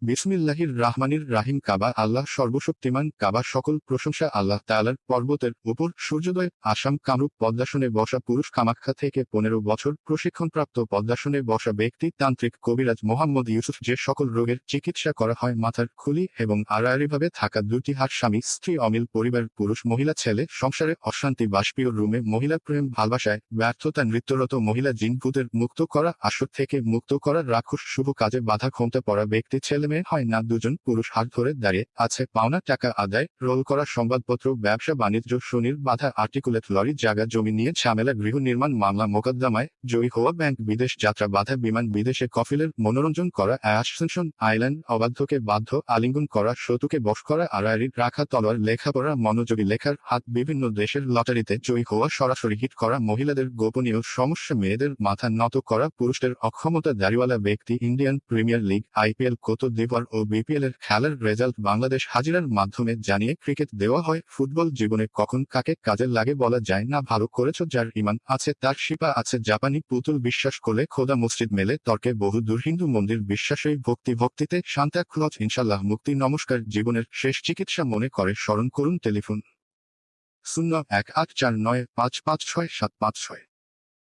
বিসমিল্লাহির রাহমানির রাহিম। কাবা আল্লাহ সর্বশক্তিমান। কাবা সকল প্রশংসা আল্লাহ তাআলার। পর্বতের উপর সূর্যোদয়। আসাম কামরূপ পদ্মাসনে বসা পুরুষ। কামাখ্যা থেকে ১৫ বছর প্রশিক্ষণপ্রাপ্ত পদ্মাসনে বসা ব্যক্তি তান্ত্রিক কবিরাজ মোহাম্মদ ইউসুফ। যে সকল রোগের চিকিৎসা করা হয় মাথার খুলি এবং আড়াআড়িভাবে থাকা দুটি হাত। স্বামী স্ত্রী অমিল পরিবার পুরুষ মহিলা ছেলে সংসারে অশান্তি বাষ্পীয় রুমে মহিলা প্রেম ভালোবাসায় ব্যর্থতা নৃত্যরত মহিলা জিন ভূতের মুক্ত করা আসর থেকে মুক্ত করা রাক্ষস শুভ কাজে বাধা ক্ষমতা পড়া ব্যক্তি ছেলে মেয়ে হয় না দুজন পুরুষ হাত ধরে দাঁড়িয়ে আছে পাওনা টাকা আদায় রোল করা সংবাদপত্র ব্যবসা বাণিজ্য শনির বাধা আর্টিকুলেট লরি জায়গা জমি নিয়ে ঝামেলা গৃহ নির্মাণ মামলা মোকদ্দমায় জয়ী হওয়া ব্যাংক বিদেশ যাত্রা বাধা বিমান বিদেশে কফিলের মনোরঞ্জন করা অ্যাসেনশন আইল্যান্ড অবাধ্যকে বাধ্য আলিঙ্গন করা শত্রুকে বশ করা আড়াআড়ি রাখা তলোয়ার লেখাপড়া মনোযোগী লেখার হাত বিভিন্ন দেশের লটারিতে জয়ী হওয়া সরাসরি হিট করা মহিলাদের গোপনীয় সমস্যা মেয়েদের মাথা নত করা পুরুষদের অক্ষমতা দাড়িওয়ালা ব্যক্তি ইন্ডিয়ান প্রিমিয়ার লিগ আইপিএল কোতো দিবার ও বিপিএল এর খেলার রেজাল্ট বাংলাদেশ হাজিরার মাধ্যমে জানিয়ে ক্রিকেট দেওয়া হয় ফুটবল জীবনে কখন কাকে কাজে লাগে বলা যায় না ভালো করেছ যার ইমান আছে তার শিপা আছে জাপানি পুতুল বিশ্বাস করলে খোদা মসজিদ মেলে তর্কে বহু দূর হিন্দু মন্দির বিশ্বাসই ভক্তিতে সান্তা ক্লজ ইনশাল্লাহ মুক্তি নমস্কার জীবনের শেষ চিকিৎসা মনে করে স্মরণ করুন টেলিফোন ০১৮৪৯৫৫৬৭৫৬